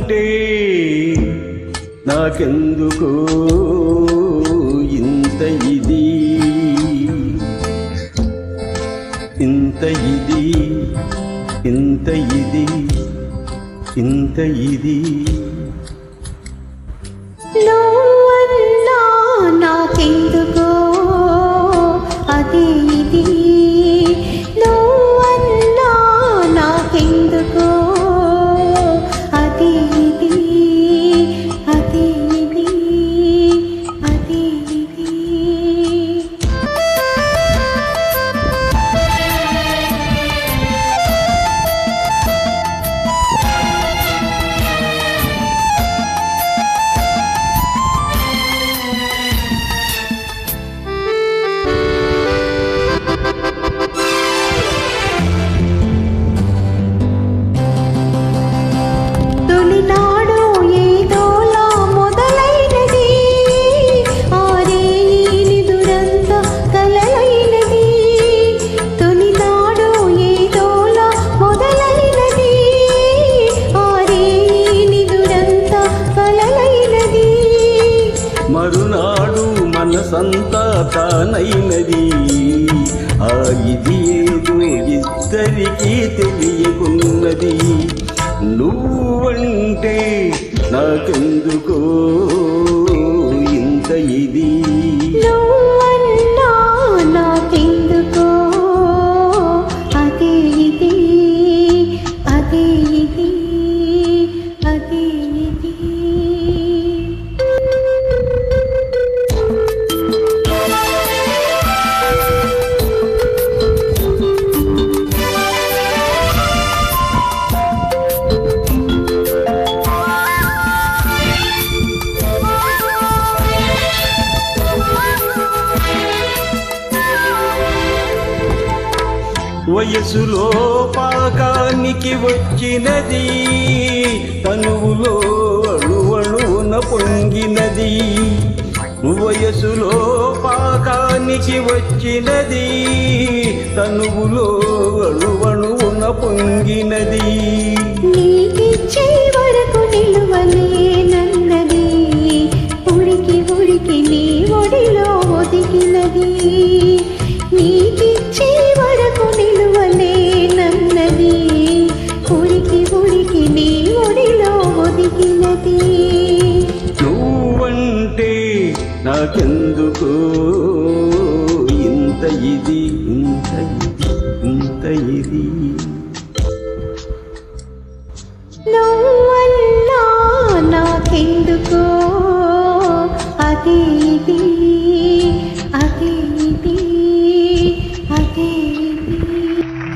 నువ్వంటే నాకెందుకో ఇంత ఇది ఇంత ఇది ఇంత ఇది ఇంత ఇది నువ్వన్నా నాకెందుకో అదే ఇది నువ్వన్నా నాకెందుకో అదే ఇది అదే ఇది అదే ఇది మరునాడు మనసంతా తానైనది ఆ ఇది ఏదో ఇద్దరికీ తెలియకున్నది నువ్వంటే నాకెందుకో ఇంత ఇది నువ్వన్నా నాకెందుకో అదే ఇది అదే ఇది అదే ఇది వయసులో పాకానికి వచ్చినది తనువులో అణువణువున పొంగినది వయసులో పాకానికి వచ్చినది తనువులో అణువణువున పొంగినది నీకిచ్చే వరకు నిలువలేనన్నది ఉడికి ఉడికి నీ ఒడిలో ఒదిగినది నీకిచ్చే వరకు నిలువలేనన్నది ఉడికి ఉడికి నీ ఒడిలో ఒదిగినది నువ్వంటే నాకెందుకో ఇంత ఇది ఇంత ఇది ఇంత ఇది నువ్వన్నా నాకెందుకో అదే